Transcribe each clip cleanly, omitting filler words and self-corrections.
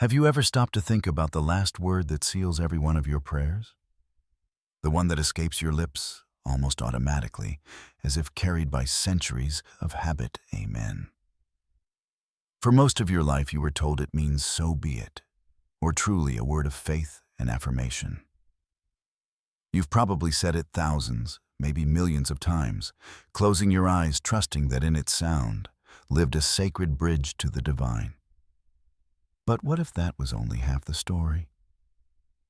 Have you ever stopped to think about the last word that seals every one of your prayers? The one that escapes your lips almost automatically, as if carried by centuries of habit, amen. For most of your life you were told it means so be it, or truly a word of faith and affirmation. You've probably said it thousands, maybe millions of times, closing your eyes trusting that in its sound lived a sacred bridge to the divine. But what if that was only half the story?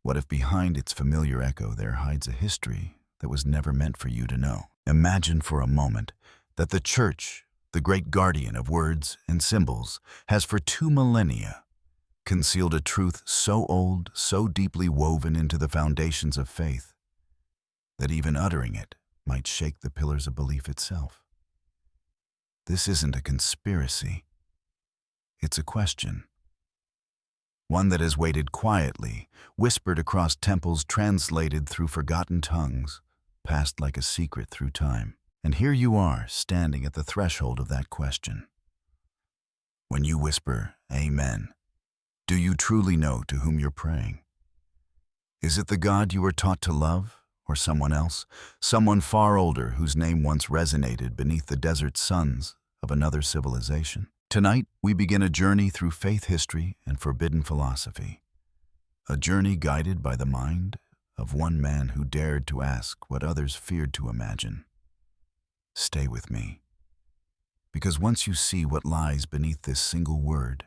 What if behind its familiar echo there hides a history that was never meant for you to know? Imagine for a moment that the Church, the great guardian of words and symbols, has for 2 millennia concealed a truth so old, so deeply woven into the foundations of faith, that even uttering it might shake the pillars of belief itself. This isn't a conspiracy. It's a question. One that has waited quietly, whispered across temples, translated through forgotten tongues, passed like a secret through time. And here you are, standing at the threshold of that question. When you whisper, Amen, do you truly know to whom you're praying? Is it the God you were taught to love, or someone else, someone far older whose name once resonated beneath the desert suns of another civilization? Tonight, we begin a journey through faith history and forbidden philosophy, a journey guided by the mind of one man who dared to ask what others feared to imagine. Stay with me, because once you see what lies beneath this single word,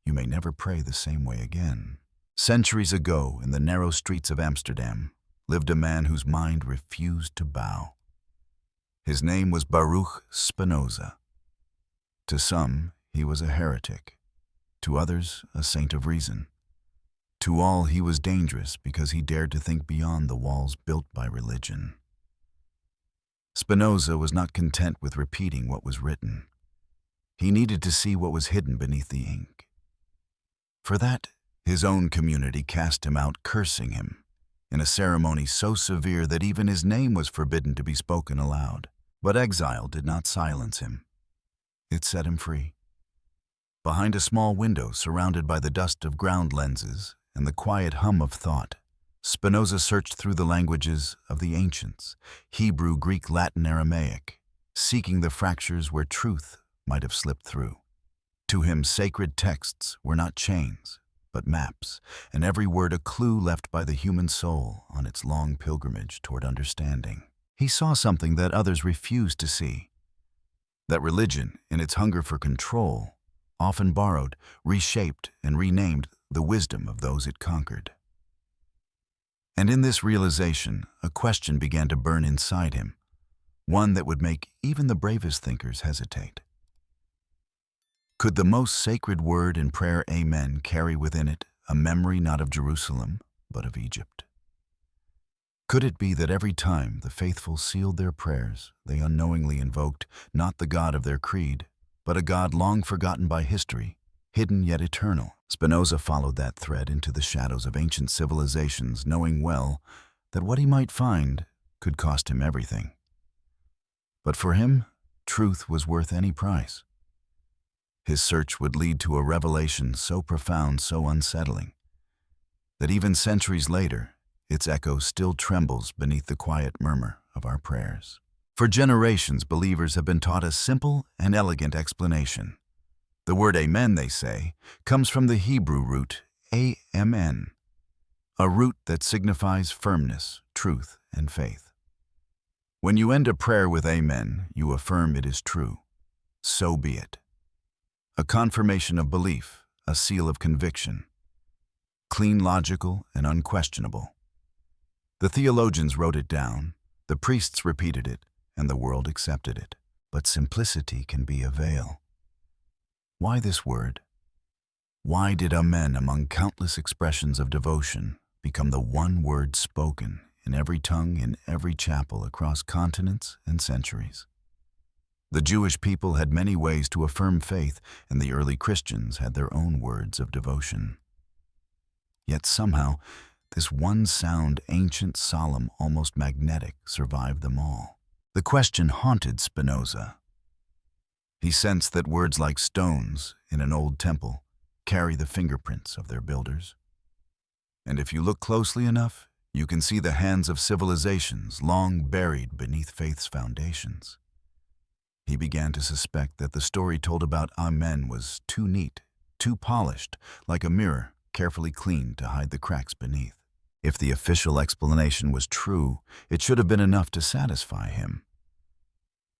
you may never pray the same way again. Centuries ago, in the narrow streets of Amsterdam, lived a man whose mind refused to bow. His name was Baruch Spinoza. To some, he was a heretic. To others, a saint of reason. To all, he was dangerous because he dared to think beyond the walls built by religion. Spinoza was not content with repeating what was written. He needed to see what was hidden beneath the ink. For that, his own community cast him out, cursing him, in a ceremony so severe that even his name was forbidden to be spoken aloud. But exile did not silence him. It set him free. Behind a small window surrounded by the dust of ground lenses and the quiet hum of thought, Spinoza searched through the languages of the ancients, Hebrew, Greek, Latin, Aramaic, seeking the fractures where truth might have slipped through. To him, sacred texts were not chains, but maps, and every word a clue left by the human soul on its long pilgrimage toward understanding. He saw something that others refused to see. That religion, in its hunger for control, often borrowed, reshaped, and renamed the wisdom of those it conquered. And in this realization, a question began to burn inside him, one that would make even the bravest thinkers hesitate. Could the most sacred word in prayer, Amen, carry within it a memory not of Jerusalem, but of Egypt? Could it be that every time the faithful sealed their prayers, they unknowingly invoked not the God of their creed, but a God long forgotten by history, hidden yet eternal? Spinoza followed that thread into the shadows of ancient civilizations, knowing well that what he might find could cost him everything. But for him, truth was worth any price. His search would lead to a revelation so profound, so unsettling, that even centuries later, its echo still trembles beneath the quiet murmur of our prayers. For generations, believers have been taught a simple and elegant explanation. The word Amen, they say, comes from the Hebrew root Amen, a root that signifies firmness, truth, and faith. When you end a prayer with Amen, you affirm it is true. So be it. A confirmation of belief, a seal of conviction. Clean, logical, and unquestionable. The theologians wrote it down, the priests repeated it, and the world accepted it. But simplicity can be a veil. Why this word? Why did Amen, among countless expressions of devotion, become the one word spoken in every tongue, in every chapel, across continents and centuries? The Jewish people had many ways to affirm faith, and the early Christians had their own words of devotion. Yet somehow, this one sound, ancient, solemn, almost magnetic, survived them all. The question haunted Spinoza. He sensed that words like stones in an old temple, carry the fingerprints of their builders. And if you look closely enough, you can see the hands of civilizations long buried beneath faith's foundations. He began to suspect that the story told about Amen was too neat, too polished, like a mirror carefully cleaned to hide the cracks beneath. If the official explanation was true, it should have been enough to satisfy him.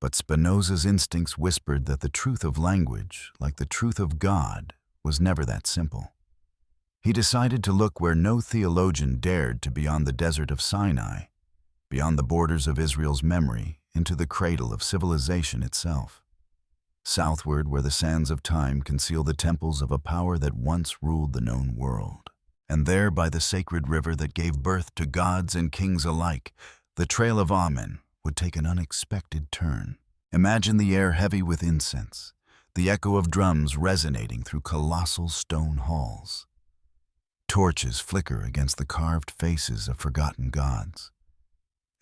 But Spinoza's instincts whispered that the truth of language, like the truth of God, was never that simple. He decided to look where no theologian dared, to beyond the desert of Sinai, beyond the borders of Israel's memory, into the cradle of civilization itself. Southward, where the sands of time conceal the temples of a power that once ruled the known world. And there, by the sacred river that gave birth to gods and kings alike, the trail of Amen would take an unexpected turn. Imagine the air heavy with incense, the echo of drums resonating through colossal stone halls. Torches flicker against the carved faces of forgotten gods.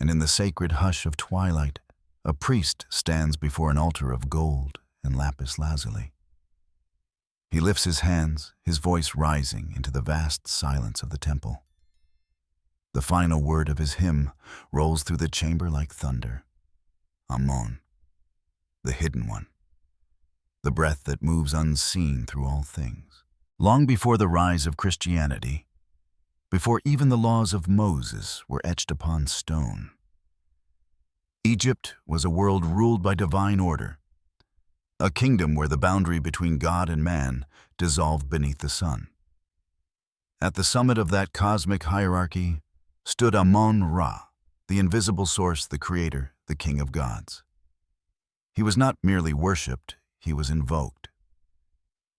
And in the sacred hush of twilight, a priest stands before an altar of gold and lapis lazuli. He lifts his hands, his voice rising into the vast silence of the temple. The final word of his hymn rolls through the chamber like thunder. Amun, the hidden one, the breath that moves unseen through all things. Long before the rise of Christianity, before even the laws of Moses were etched upon stone, Egypt was a world ruled by divine order, a kingdom where the boundary between God and man dissolved beneath the sun. At the summit of that cosmic hierarchy stood Amun-Ra, the invisible source, the creator, the king of gods. He was not merely worshipped, he was invoked.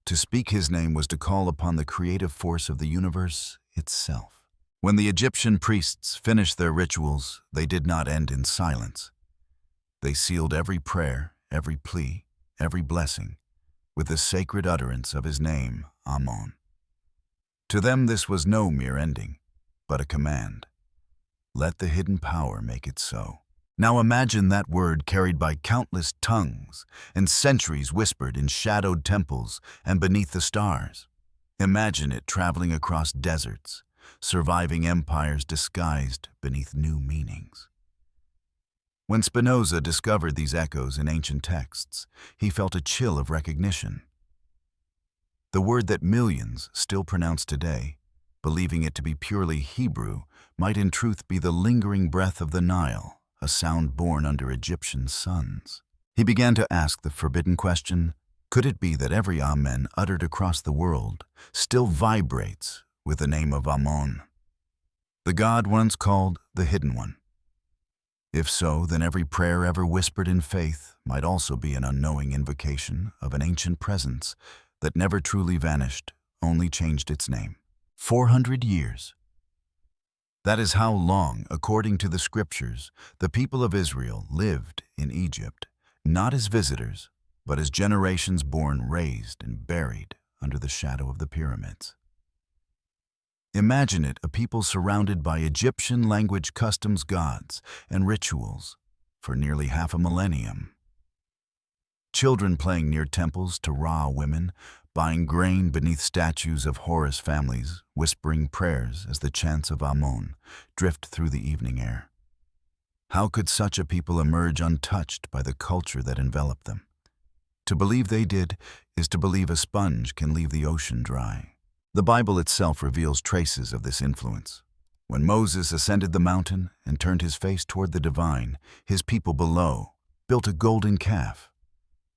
To speak his name was to call upon the creative force of the universe itself. When the Egyptian priests finished their rituals, they did not end in silence. They sealed every prayer, every plea, every blessing, with the sacred utterance of his name, Amun. To them this was no mere ending, but a command. Let the hidden power make it so. Now imagine that word carried by countless tongues and centuries whispered in shadowed temples and beneath the stars. Imagine it traveling across deserts, surviving empires disguised beneath new meanings. When Spinoza discovered these echoes in ancient texts, he felt a chill of recognition. The word that millions still pronounce today, believing it to be purely Hebrew, might in truth be the lingering breath of the Nile, a sound born under Egyptian suns. He began to ask the forbidden question, could it be that every Amen uttered across the world still vibrates with the name of Amun, the God once called the Hidden One? If so, then every prayer ever whispered in faith might also be an unknowing invocation of an ancient presence that never truly vanished, only changed its name. 400 years. That is how long, according to the scriptures, the people of Israel lived in Egypt, not as visitors, but as generations born, raised, and buried under the shadow of the pyramids. Imagine it, a people surrounded by Egyptian language, customs, gods, and rituals for nearly half a millennium. Children playing near temples to Ra women, buying grain beneath statues of Horus families, whispering prayers as the chants of Amun drift through the evening air. How could such a people emerge untouched by the culture that enveloped them? To believe they did is to believe a sponge can leave the ocean dry. The Bible itself reveals traces of this influence. When Moses ascended the mountain and turned his face toward the divine, his people below built a golden calf,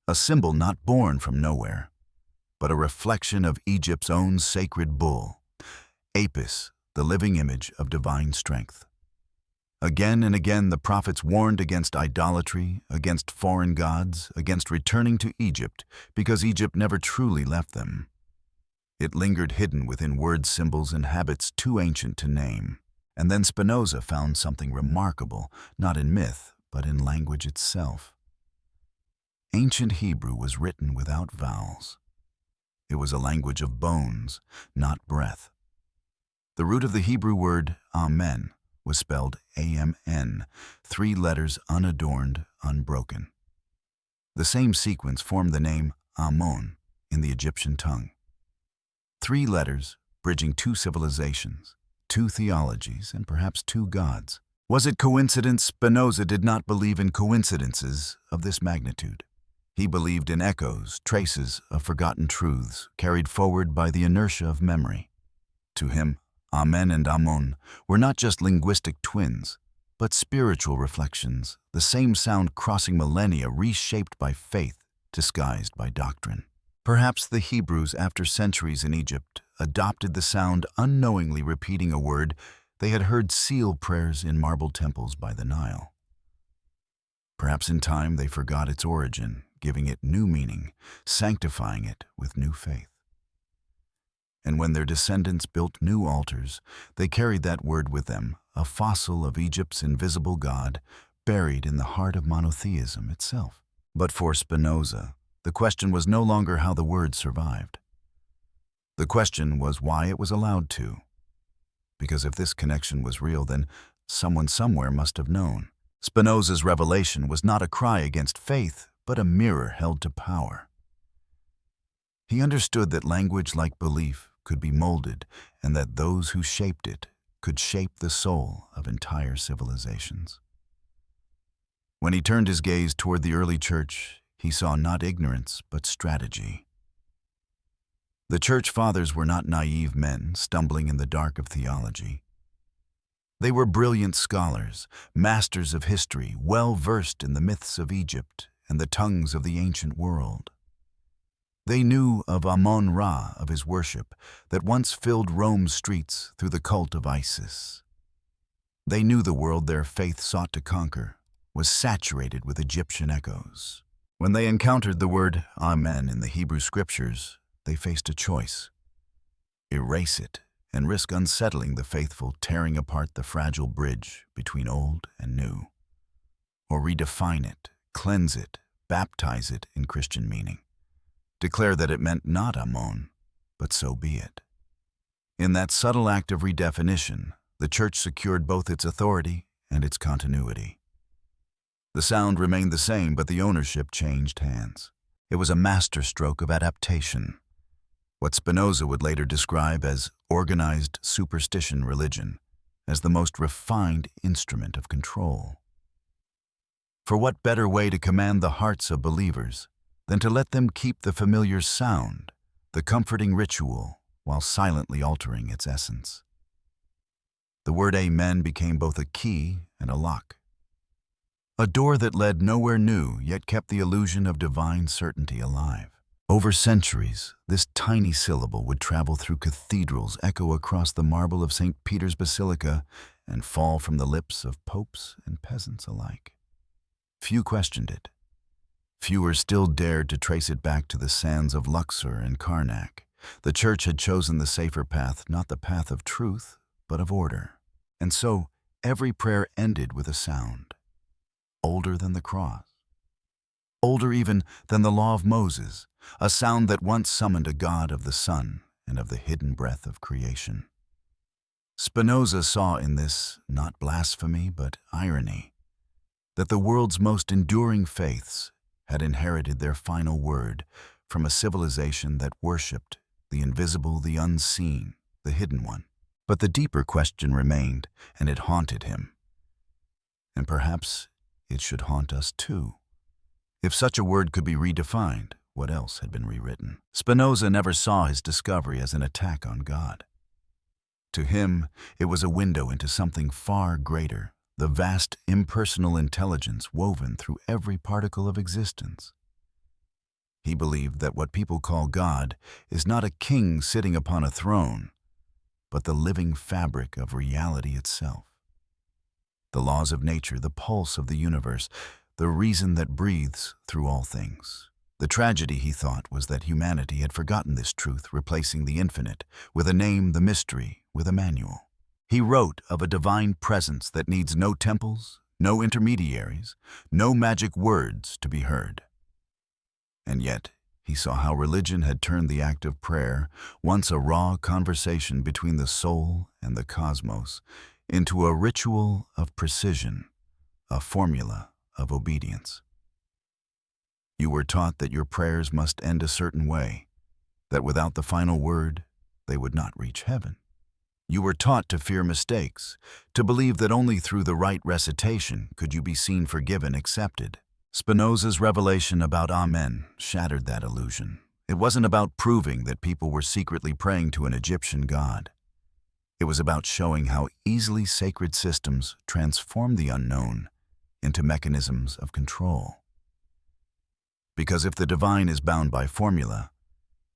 a symbol not born from nowhere, but a reflection of Egypt's own sacred bull, Apis, the living image of divine strength. Again and again the prophets warned against idolatry, against foreign gods, against returning to Egypt, because Egypt never truly left them. It lingered hidden within words, symbols, and habits too ancient to name. And then Spinoza found something remarkable, not in myth, but in language itself. Ancient Hebrew was written without vowels. It was a language of bones, not breath. The root of the Hebrew word Amen was spelled A-M-N, 3 letters unadorned, unbroken. The same sequence formed the name Amun in the Egyptian tongue. 3 letters, bridging 2 civilizations, 2 theologies, and perhaps 2 gods. Was it coincidence? Spinoza did not believe in coincidences of this magnitude. He believed in echoes, traces of forgotten truths, carried forward by the inertia of memory. To him, Amen and Amun were not just linguistic twins, but spiritual reflections, the same sound crossing millennia, reshaped by faith, disguised by doctrine. Perhaps the Hebrews, after centuries in Egypt, adopted the sound, unknowingly repeating a word they had heard seal prayers in marble temples by the Nile. Perhaps in time they forgot its origin, giving it new meaning, sanctifying it with new faith. And when their descendants built new altars, they carried that word with them, a fossil of Egypt's invisible God, buried in the heart of monotheism itself. But for Spinoza, the question was no longer how the word survived. The question was why it was allowed to. Because if this connection was real, then someone somewhere must have known. Spinoza's revelation was not a cry against faith, but a mirror held to power. He understood that language like belief could be molded, and that those who shaped it could shape the soul of entire civilizations. When he turned his gaze toward the early church, he saw not ignorance, but strategy. The church fathers were not naive men stumbling in the dark of theology. They were brilliant scholars, masters of history, well versed in the myths of Egypt and the tongues of the ancient world. They knew of Amun-Ra, of his worship, that once filled Rome's streets through the cult of Isis. They knew the world their faith sought to conquer was saturated with Egyptian echoes. When they encountered the word Amen in the Hebrew scriptures, they faced a choice: erase it and risk unsettling the faithful, tearing apart the fragile bridge between old and new, or redefine it, cleanse it, baptize it in Christian meaning, declare that it meant not Amun, but so be it. In that subtle act of redefinition, the church secured both its authority and its continuity. The sound remained the same, but the ownership changed hands. It was a masterstroke of adaptation, what Spinoza would later describe as organized superstition religion, as the most refined instrument of control. For what better way to command the hearts of believers than to let them keep the familiar sound, the comforting ritual, while silently altering its essence? The word Amen became both a key and a lock. A door that led nowhere new, yet kept the illusion of divine certainty alive. Over centuries, this tiny syllable would travel through cathedrals, echo across the marble of St. Peter's Basilica, and fall from the lips of popes and peasants alike. Few questioned it. Fewer still dared to trace it back to the sands of Luxor and Karnak. The church had chosen the safer path, not the path of truth, but of order. And so, every prayer ended with a sound, older than the cross, older even than the law of Moses, a sound that once summoned a God of the sun and of the hidden breath of creation. Spinoza saw in this not blasphemy but irony, that the world's most enduring faiths had inherited their final word from a civilization that worshipped the invisible, the unseen, the hidden one. But the deeper question remained, and it haunted him. And perhaps it should haunt us too. If such a word could be redefined, what else had been rewritten? Spinoza never saw his discovery as an attack on God. To him, it was a window into something far greater, the vast impersonal intelligence woven through every particle of existence. He believed that what people call God is not a king sitting upon a throne, but the living fabric of reality itself. The laws of nature, the pulse of the universe, the reason that breathes through all things. The tragedy, he thought, was that humanity had forgotten this truth, replacing the infinite with a name, the mystery, with a manual. He wrote of a divine presence that needs no temples, no intermediaries, no magic words to be heard. And yet, he saw how religion had turned the act of prayer, once a raw conversation between the soul and the cosmos, into a ritual of precision, a formula of obedience. You were taught that your prayers must end a certain way, that without the final word, they would not reach heaven. You were taught to fear mistakes, to believe that only through the right recitation could you be seen forgiven, accepted. Spinoza's revelation about Amen shattered that illusion. It wasn't about proving that people were secretly praying to an Egyptian god. It was about showing how easily sacred systems transform the unknown into mechanisms of control. Because if the divine is bound by formula,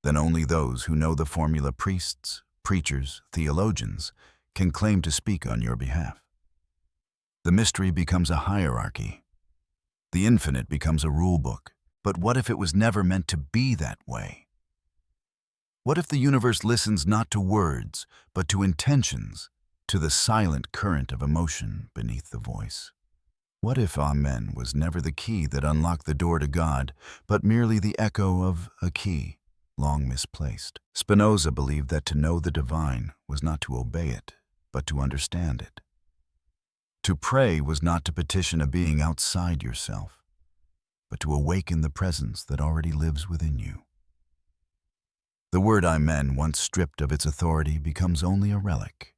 then only those who know the formula, priests, preachers, theologians, can claim to speak on your behalf. The mystery becomes a hierarchy. The infinite becomes a rule book. But what if it was never meant to be that way? What if the universe listens not to words, but to intentions, to the silent current of emotion beneath the voice? What if Amen was never the key that unlocked the door to God, but merely the echo of a key, long misplaced? Spinoza believed that to know the divine was not to obey it, but to understand it. To pray was not to petition a being outside yourself, but to awaken the presence that already lives within you. The word Amen, once stripped of its authority, becomes only a relic,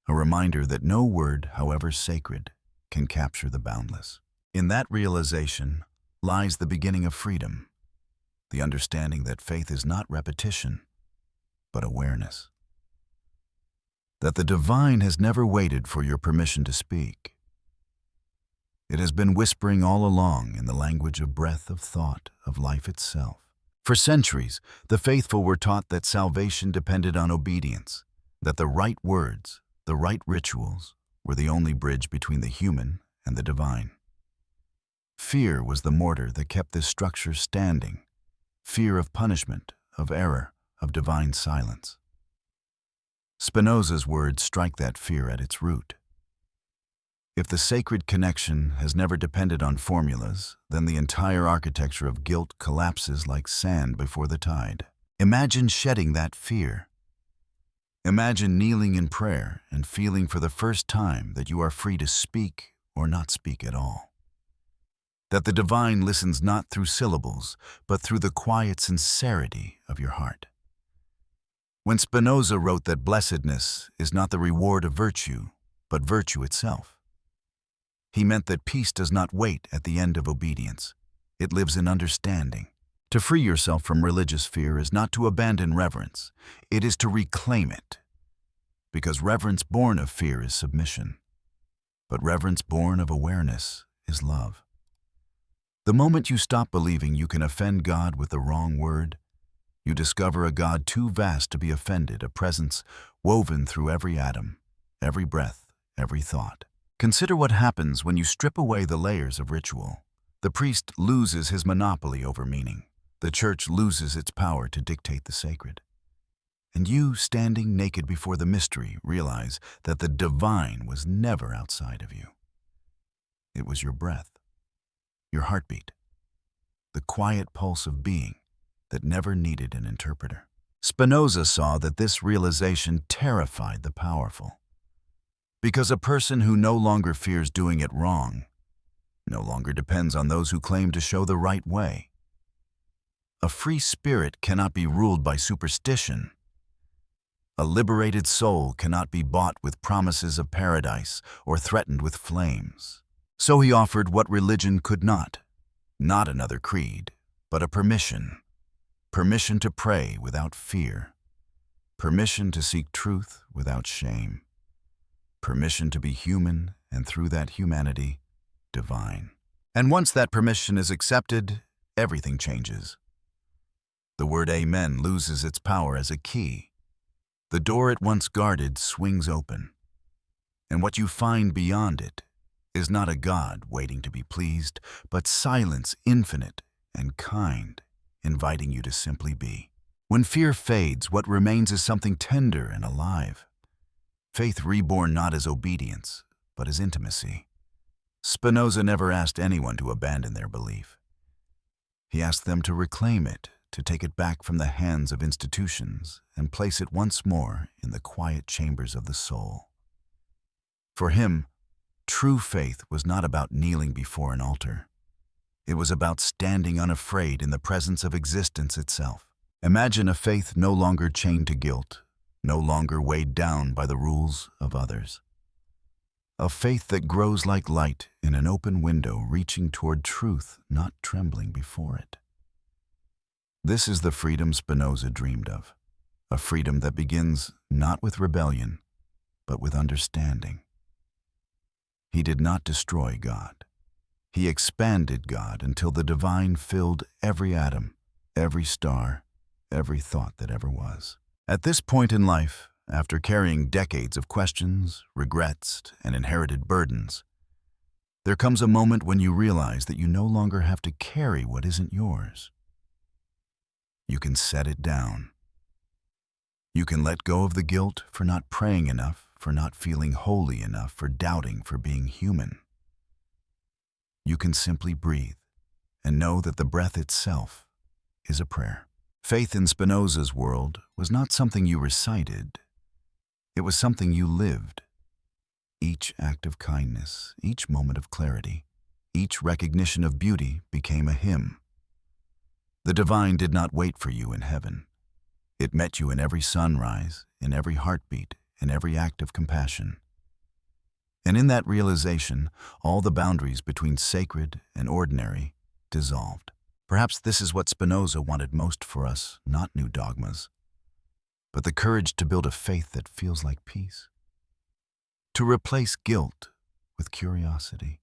a reminder that no word, however sacred, can capture the boundless. In that realization lies the beginning of freedom, the understanding that faith is not repetition, but awareness. That the divine has never waited for your permission to speak. It has been whispering all along in the language of breath, of thought, of life itself. For centuries, the faithful were taught that salvation depended on obedience, that the right words, the right rituals, were the only bridge between the human and the divine. Fear was the mortar that kept this structure standing. Fear of punishment, of error, of divine silence. Spinoza's words strike that fear at its root. If the sacred connection has never depended on formulas, then the entire architecture of guilt collapses like sand before the tide. Imagine shedding that fear. Imagine kneeling in prayer and feeling for the first time that you are free to speak or not speak at all. That the divine listens not through syllables, but through the quiet sincerity of your heart. When Spinoza wrote that blessedness is not the reward of virtue, but virtue itself, he meant that peace does not wait at the end of obedience. It lives in understanding. To free yourself from religious fear is not to abandon reverence. It is to reclaim it. Because reverence born of fear is submission. But reverence born of awareness is love. The moment you stop believing you can offend God with the wrong word, you discover a God too vast to be offended, a presence woven through every atom, every breath, every thought. Consider what happens when you strip away the layers of ritual. The priest loses his monopoly over meaning. The church loses its power to dictate the sacred. And you, standing naked before the mystery, realize that the divine was never outside of you. It was your breath, your heartbeat, the quiet pulse of being that never needed an interpreter. Spinoza saw that this realization terrified the powerful. Because a person who no longer fears doing it wrong, no longer depends on those who claim to show the right way. A free spirit cannot be ruled by superstition. A liberated soul cannot be bought with promises of paradise or threatened with flames. So he offered what religion could not another creed, but a permission. Permission to pray without fear. Permission to seek truth without shame. Permission to be human, and through that humanity, divine. And once that permission is accepted, everything changes. The word Amen loses its power as a key. The door it once guarded swings open. And what you find beyond it is not a God waiting to be pleased, but silence infinite and kind, inviting you to simply be. When fear fades, what remains is something tender and alive. Faith reborn not as obedience, but as intimacy. Spinoza never asked anyone to abandon their belief. He asked them to reclaim it, to take it back from the hands of institutions and place it once more in the quiet chambers of the soul. For him, true faith was not about kneeling before an altar. It was about standing unafraid in the presence of existence itself. Imagine a faith no longer chained to guilt, no longer weighed down by the rules of others. A faith that grows like light in an open window, reaching toward truth, not trembling before it. This is the freedom Spinoza dreamed of, a freedom that begins not with rebellion, but with understanding. He did not destroy God. He expanded God until the divine filled every atom, every star, every thought that ever was. At this point in life, after carrying decades of questions, regrets, and inherited burdens, there comes a moment when you realize that you no longer have to carry what isn't yours. You can set it down. You can let go of the guilt for not praying enough, for not feeling holy enough, for doubting, for being human. You can simply breathe and know that the breath itself is a prayer. Faith in Spinoza's world was not something you recited. It was something you lived. Each act of kindness, each moment of clarity, each recognition of beauty became a hymn. The divine did not wait for you in heaven. It met you in every sunrise, in every heartbeat, in every act of compassion. And in that realization, all the boundaries between sacred and ordinary dissolved. Perhaps this is what Spinoza wanted most for us, not new dogmas, but the courage to build a faith that feels like peace. To replace guilt with curiosity.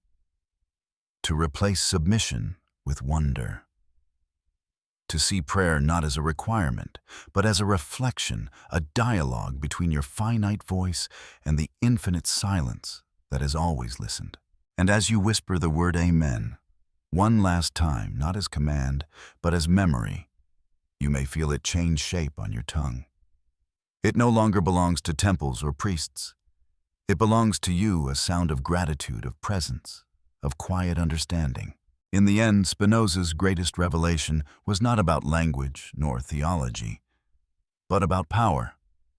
To replace submission with wonder. To see prayer not as a requirement, but as a reflection, a dialogue between your finite voice and the infinite silence that has always listened. And as you whisper the word Amen, one last time, not as command, but as memory, you may feel it change shape on your tongue. It no longer belongs to temples or priests. It belongs to you, a sound of gratitude, of presence, of quiet understanding. In the end, Spinoza's greatest revelation was not about language nor theology, but about power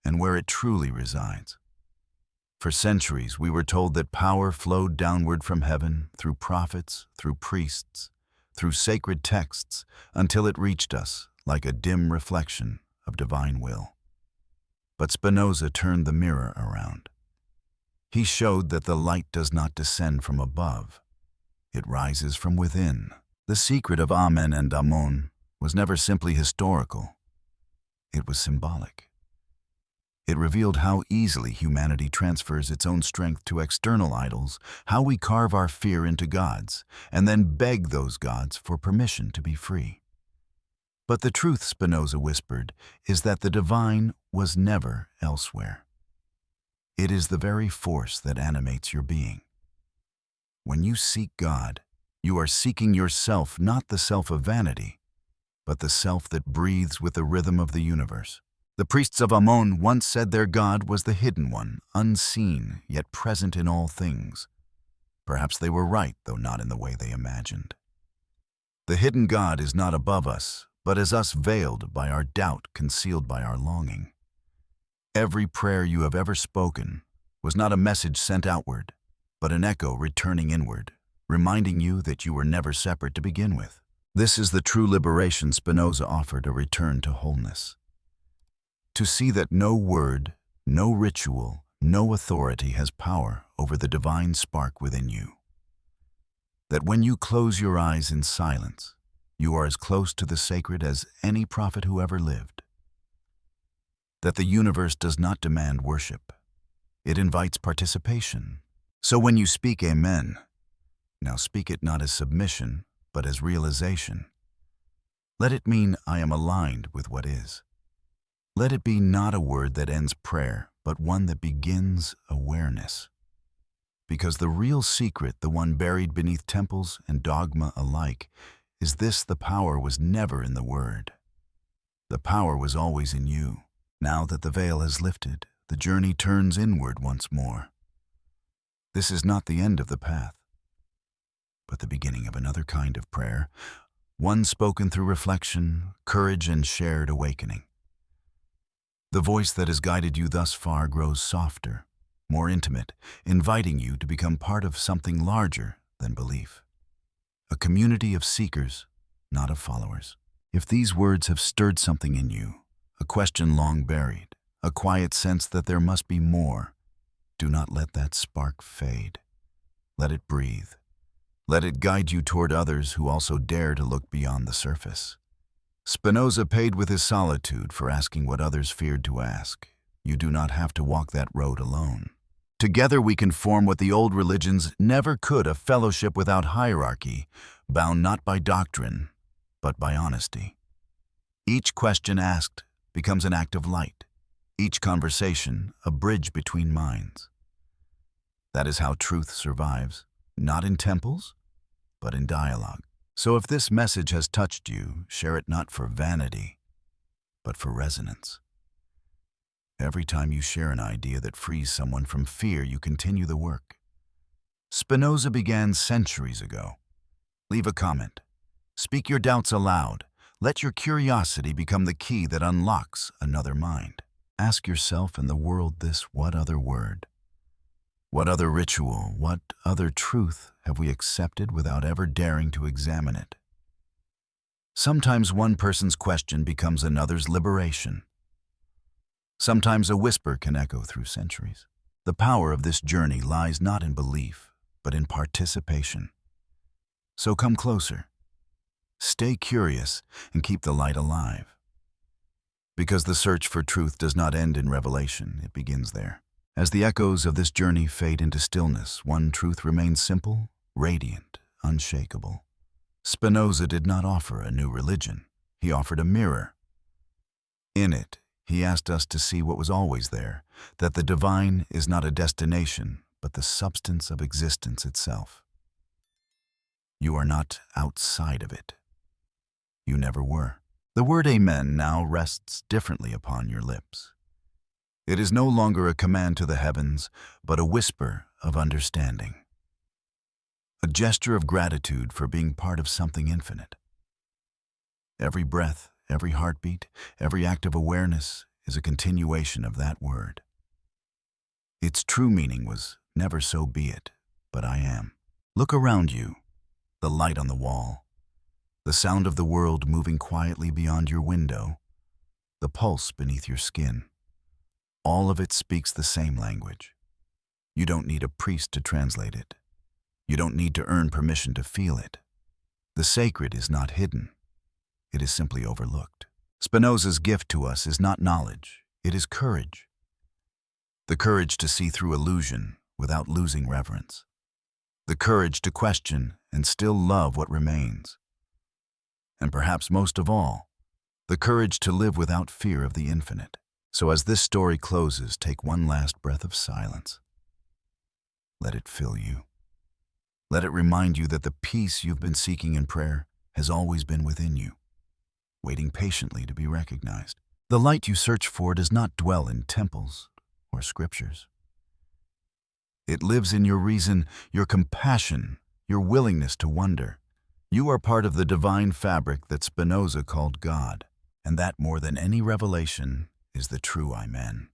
and where it truly resides. For centuries, we were told that power flowed downward from heaven through prophets, through priests, through sacred texts, until it reached us like a dim reflection of divine will. But Spinoza turned the mirror around. He showed that the light does not descend from above. It rises from within. The secret of Amen and Amun was never simply historical. It was symbolic. It revealed how easily humanity transfers its own strength to external idols, how we carve our fear into gods, and then beg those gods for permission to be free. But the truth, Spinoza whispered, is that the divine was never elsewhere. It is the very force that animates your being. When you seek God, you are seeking yourself, not the self of vanity, but the self that breathes with the rhythm of the universe. The priests of Amun once said their God was the hidden one, unseen, yet present in all things. Perhaps they were right, though not in the way they imagined. The hidden God is not above us, but is us veiled by our doubt, concealed by our longing. Every prayer you have ever spoken was not a message sent outward, but an echo returning inward, reminding you that you were never separate to begin with. This is the true liberation Spinoza offered, a return to wholeness. To see that no word, no ritual, no authority has power over the divine spark within you. That when you close your eyes in silence, you are as close to the sacred as any prophet who ever lived. That the universe does not demand worship. It invites participation. So when you speak Amen, now speak it not as submission, but as realization. Let it mean I am aligned with what is. Let it be not a word that ends prayer, but one that begins awareness. Because the real secret, the one buried beneath temples and dogma alike, is this: the power was never in the word. The power was always in you. Now that the veil has lifted, the journey turns inward once more. This is not the end of the path, but the beginning of another kind of prayer, one spoken through reflection, courage, and shared awakening. The voice that has guided you thus far grows softer, more intimate, inviting you to become part of something larger than belief. A community of seekers, not of followers. If these words have stirred something in you, a question long buried, a quiet sense that there must be more, do not let that spark fade. Let it breathe. Let it guide you toward others who also dare to look beyond the surface. Spinoza paid with his solitude for asking what others feared to ask. You do not have to walk that road alone. Together we can form what the old religions never could, a fellowship without hierarchy, bound not by doctrine, but by honesty. Each question asked becomes an act of light, each conversation a bridge between minds. That is how truth survives, not in temples, but in dialogue. So if this message has touched you, share it not for vanity, but for resonance. Every time you share an idea that frees someone from fear, you continue the work. Spinoza began centuries ago. Leave a comment. Speak your doubts aloud. Let your curiosity become the key that unlocks another mind. Ask yourself and the world this: what other word? What other ritual, what other truth have we accepted without ever daring to examine it? Sometimes one person's question becomes another's liberation. Sometimes a whisper can echo through centuries. The power of this journey lies not in belief, but in participation. So come closer. Stay curious and keep the light alive. Because the search for truth does not end in revelation, it begins there. As the echoes of this journey fade into stillness, one truth remains simple, radiant, unshakable. Spinoza did not offer a new religion. He offered a mirror. In it, he asked us to see what was always there, that the divine is not a destination, but the substance of existence itself. You are not outside of it. You never were. The word Amen now rests differently upon your lips. It is no longer a command to the heavens, but a whisper of understanding. A gesture of gratitude for being part of something infinite. Every breath, every heartbeat, every act of awareness is a continuation of that word. Its true meaning was never "so be it," but "I am." Look around you, the light on the wall, the sound of the world moving quietly beyond your window, the pulse beneath your skin. All of it speaks the same language. You don't need a priest to translate it. You don't need to earn permission to feel it. The sacred is not hidden. It is simply overlooked. Spinoza's gift to us is not knowledge, it is courage. The courage to see through illusion without losing reverence. The courage to question and still love what remains. And perhaps most of all, the courage to live without fear of the infinite. So as this story closes, take one last breath of silence. Let it fill you. Let it remind you that the peace you've been seeking in prayer has always been within you, waiting patiently to be recognized. The light you search for does not dwell in temples or scriptures. It lives in your reason, your compassion, your willingness to wonder. You are part of the divine fabric that Spinoza called God, and that more than any revelation is the true Amen.